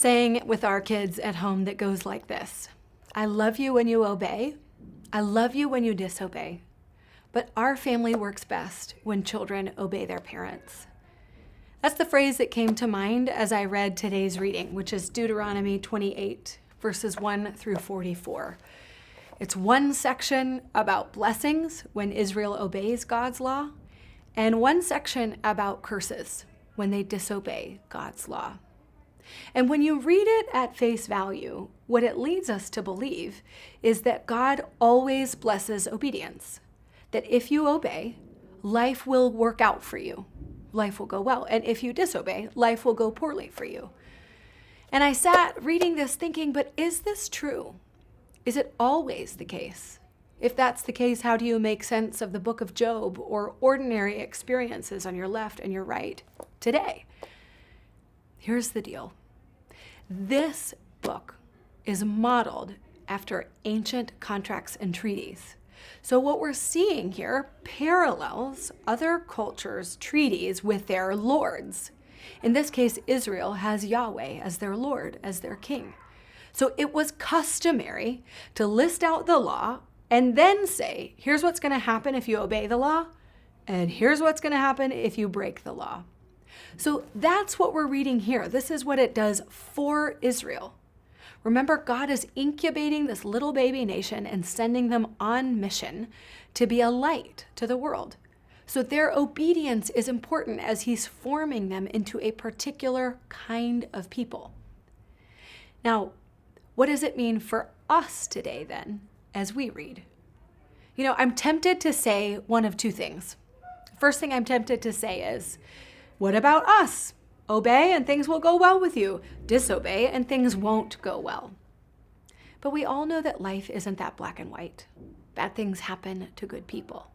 saying with our kids at home that goes like this: I love you when you obey. I love you when you disobey. But our family works best when children obey their parents. That's the phrase that came to mind as I read today's reading, which is Deuteronomy 28, verses 1 through 44. It's one section about blessings when Israel obeys God's law, and one section about curses when they disobey God's law. And when you read it at face value, what it leads us to believe is that God always blesses obedience. That if you obey, life will work out for you. Life will go well. And if you disobey, life will go poorly for you. And I sat reading this thinking, but is this true? Is it always the case? If that's the case, how do you make sense of the book of Job or ordinary experiences on your left and your right today? Here's the deal. This book is modeled after ancient contracts and treaties. So what we're seeing here parallels other cultures' treaties with their lords. In this case, Israel has Yahweh as their Lord, as their king. So it was customary to list out the law and then say, here's what's going to happen if you obey the law, and here's what's going to happen if you break the law. So that's what we're reading here. This is what it does for Israel. Remember, God is incubating this little baby nation and sending them on mission to be a light to the world. So their obedience is important as he's forming them into a particular kind of people. Now, what does it mean for us today then, as we read? I'm tempted to say one of two things. First thing I'm tempted to say is, what about us? Obey and things will go well with you. Disobey and things won't go well. But we all know that life isn't that black and white. Bad things happen to good people.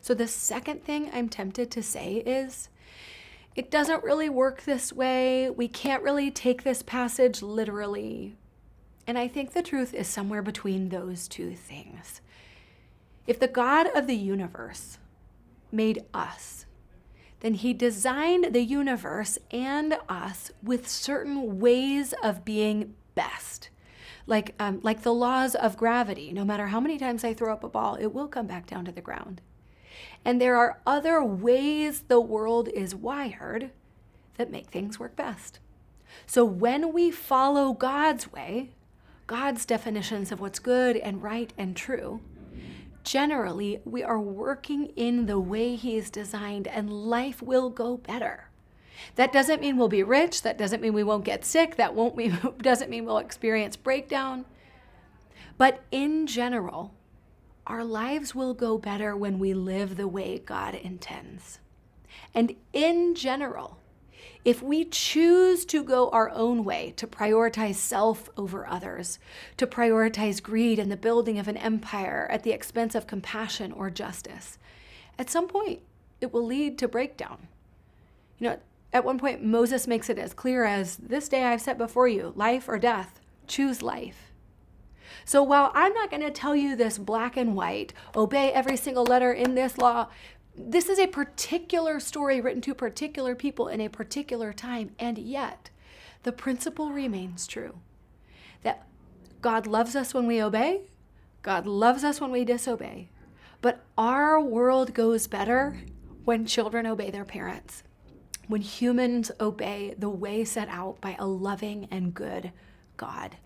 So the second thing I'm tempted to say is, it doesn't really work this way. We can't really take this passage literally. And I think the truth is somewhere between those two things. If the God of the universe made us, then he designed the universe and us with certain ways of being best. Like the laws of gravity. No matter how many times I throw up a ball, it will come back down to the ground. And there are other ways the world is wired that make things work best. So when we follow God's way, God's definitions of what's good and right and true, generally, we are working in the way he's designed and life will go better. That doesn't mean we'll be rich. That doesn't mean we won't get sick. Doesn't mean we'll experience breakdown. But in general, our lives will go better when we live the way God intends. And in general, if we choose to go our own way, to prioritize self over others, to prioritize greed and the building of an empire at the expense of compassion or justice, at some point, it will lead to breakdown. At one point, Moses makes it as clear as, this day I've set before you, life or death, choose life. So while I'm not going to tell you this black and white, obey every single letter in this law, this is a particular story written to particular people in a particular time, and yet the principle remains true. That God loves us when we obey, God loves us when we disobey, but our world goes better when children obey their parents, when humans obey the way set out by a loving and good God.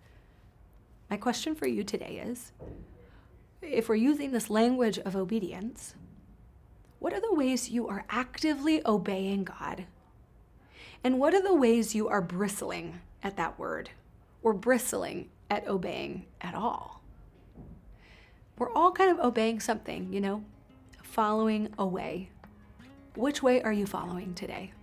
My question for you today is, if we're using this language of obedience, what are the ways you are actively obeying God? And what are the ways you are bristling at that word or bristling at obeying at all? We're all kind of obeying something, following a way. Which way are you following today?